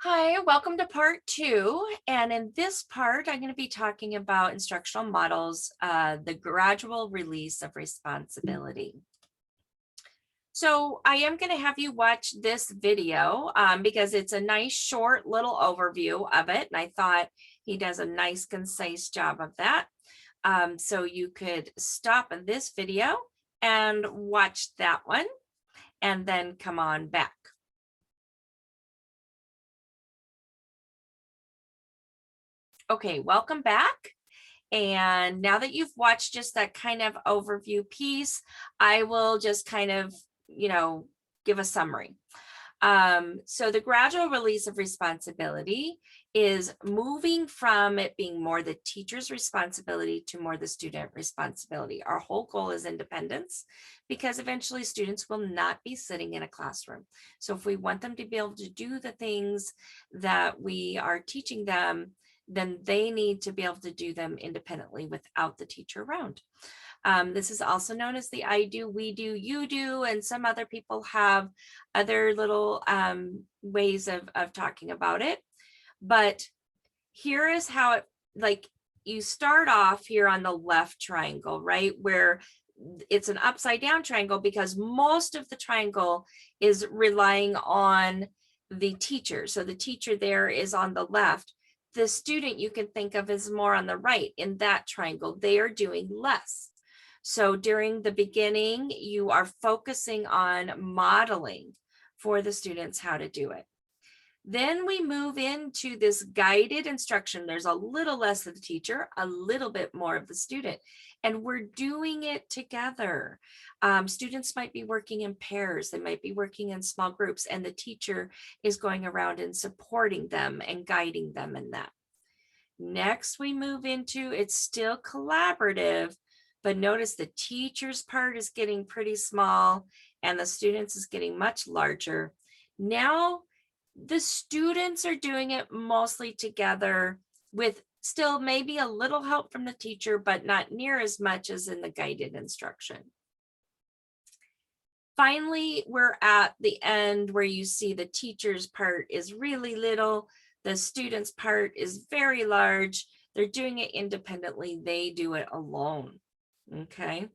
Hi, welcome to part two. And in this part, I'm going to be talking about instructional models, the gradual release of responsibility. So I am going to have you watch this video because it's a nice short little overview of it. And I thought he does a nice concise job of that. So you could stop this video and watch that one and then come on back. Okay, welcome back. And now that you've watched just that kind of overview piece, I will just kind of, give a summary. So the gradual release of responsibility is moving from it being more the teacher's responsibility to more the student responsibility. Our whole goal is independence because eventually students will not be sitting in a classroom. So if we want them to be able to do the things that we are teaching them, then they need to be able to do them independently without the teacher around. This is also known as the I do, we do, you do, and some other people have other little ways of talking about it. But here is how it, like, you start off here on the left triangle, right? Where it's an upside down triangle because most of the triangle is relying on the teacher. So the teacher there is on the left. The student you can think of as more on the right in that triangle. They are doing less. So during the beginning, you are focusing on modeling for the students how to do it. Then we move into this guided instruction. There's a little less of the teacher, a little bit more of the student, and we're doing it together. Students might be working in pairs, they might be working in small groups, and the teacher is going around and supporting them and guiding them in that. Next, we move into, it's still collaborative, but notice the teacher's part is getting pretty small and the students is getting much larger. Now, the students are doing it mostly together with still maybe a little help from the teacher, but not near as much as in the guided instruction. Finally, we're at the end where you see the teacher's part is really little. The student's part is very large. They're doing it independently. They do it alone. Okay.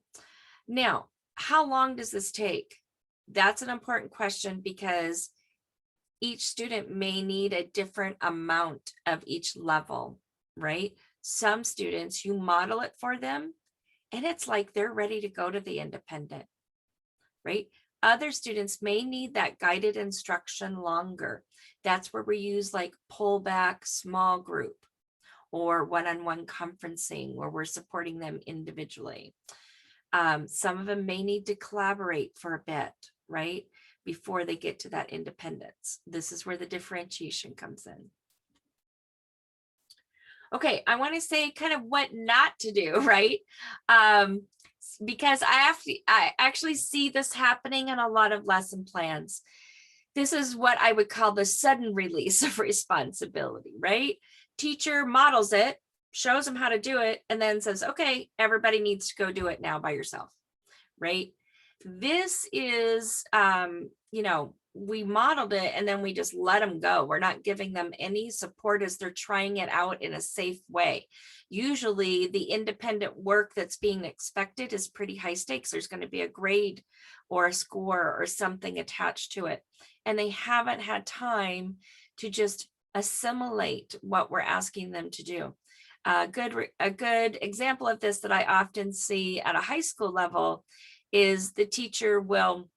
Now, how long does this take? That's an important question because each student may need a different amount of each level, right? Some students, you model it for them and it's like they're ready to go to the independent, right? Other students may need that guided instruction longer. That's where we use like pullback small group or one-on-one conferencing where we're supporting them individually. Some of them may need to collaborate for a bit, right? Before they get to that independence. This is where the differentiation comes in. Okay, I want to say kind of what not to do, right? Because I actually see this happening in a lot of lesson plans. This is what I would call the sudden release of responsibility, right? Teacher models it, shows them how to do it, and then says, okay, everybody needs to go do it now by yourself, right? This is, we modeled it and then we just let them go. We're not giving them any support as they're trying it out in a safe way. Usually the independent work that's being expected is pretty high stakes. There's going to be a grade or a score or something attached to it. And they haven't had time to just assimilate what we're asking them to do. A good example of this that I often see at a high school level is the teacher will,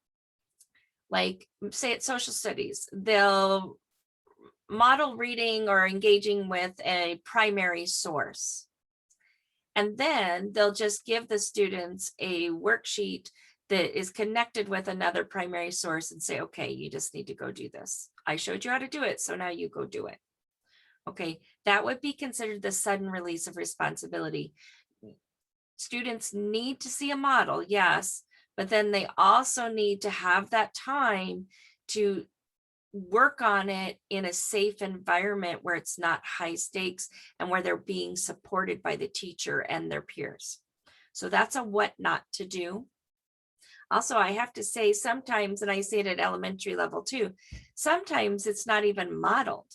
like, say it's social studies, they'll model reading or engaging with a primary source. And then they'll just give the students a worksheet that is connected with another primary source and say, okay, you just need to go do this. I showed you how to do it, so now you go do it. Okay, that would be considered the sudden release of responsibility. Students need to see a model, yes, but then they also need to have that time to work on it in a safe environment where it's not high stakes and where they're being supported by the teacher and their peers. So that's a what not to do. Also, I have to say sometimes, and I say it at elementary level too, sometimes it's not even modeled.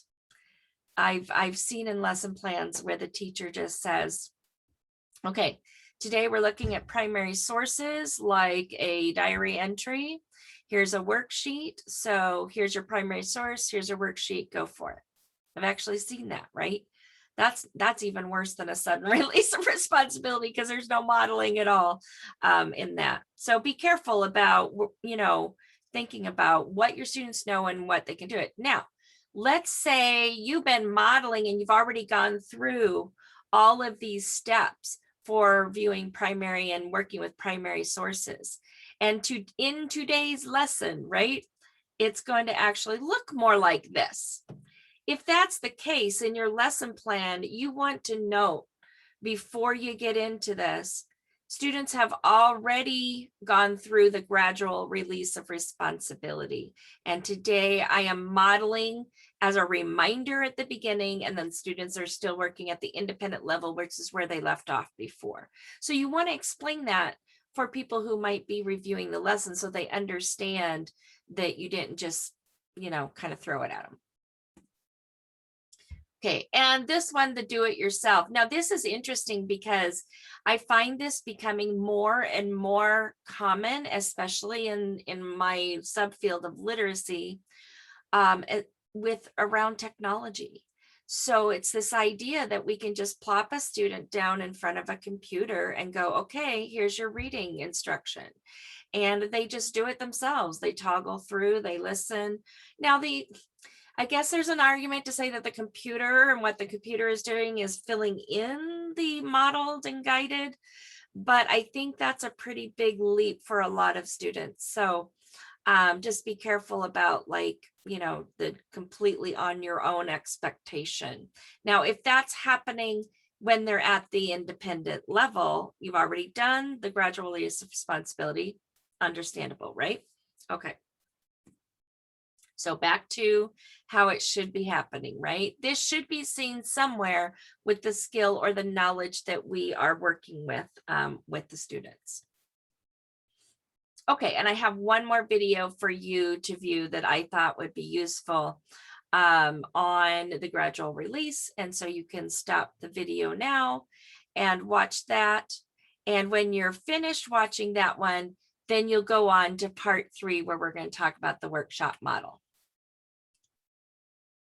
I've seen in lesson plans where the teacher just says, okay, today we're looking at primary sources like a diary entry. Here's a worksheet. So here's your primary source. Here's your worksheet. Go for it. I've actually seen that, right? That's even worse than a sudden release of responsibility because there's no modeling at all in that. So be careful about, thinking about what your students know and what they can do it. Now, let's say you've been modeling and you've already gone through all of these steps for viewing primary and working with primary sources. And in today's lesson, right, it's going to actually look more like this. If that's the case in your lesson plan, you want to note before you get into this, students have already gone through the gradual release of responsibility. And today I am modeling as a reminder at the beginning, and then students are still working at the independent level, which is where they left off before. So you want to explain that for people who might be reviewing the lesson so they understand that you didn't just, kind of throw it at them. Okay, and this one, the do it yourself. Now, this is interesting because I find this becoming more and more common, especially in my subfield of literacy, with around technology. So it's this idea that we can just plop a student down in front of a computer and go, okay, here's your reading instruction. And they just do it themselves. They toggle through, they listen. Now, I guess there's an argument to say that the computer and what the computer is doing is filling in the modeled and guided, but I think that's a pretty big leap for a lot of students. So just be careful about the completely on your own expectation. Now, if that's happening when they're at the independent level, you've already done the gradual release of responsibility, understandable, right? Okay. So back to how it should be happening, right? This should be seen somewhere with the skill or the knowledge that we are working with the students. Okay, and I have one more video for you to view that I thought would be useful on the gradual release. And so you can stop the video now and watch that. And when you're finished watching that one, then you'll go on to part 3 where we're going to talk about the workshop model.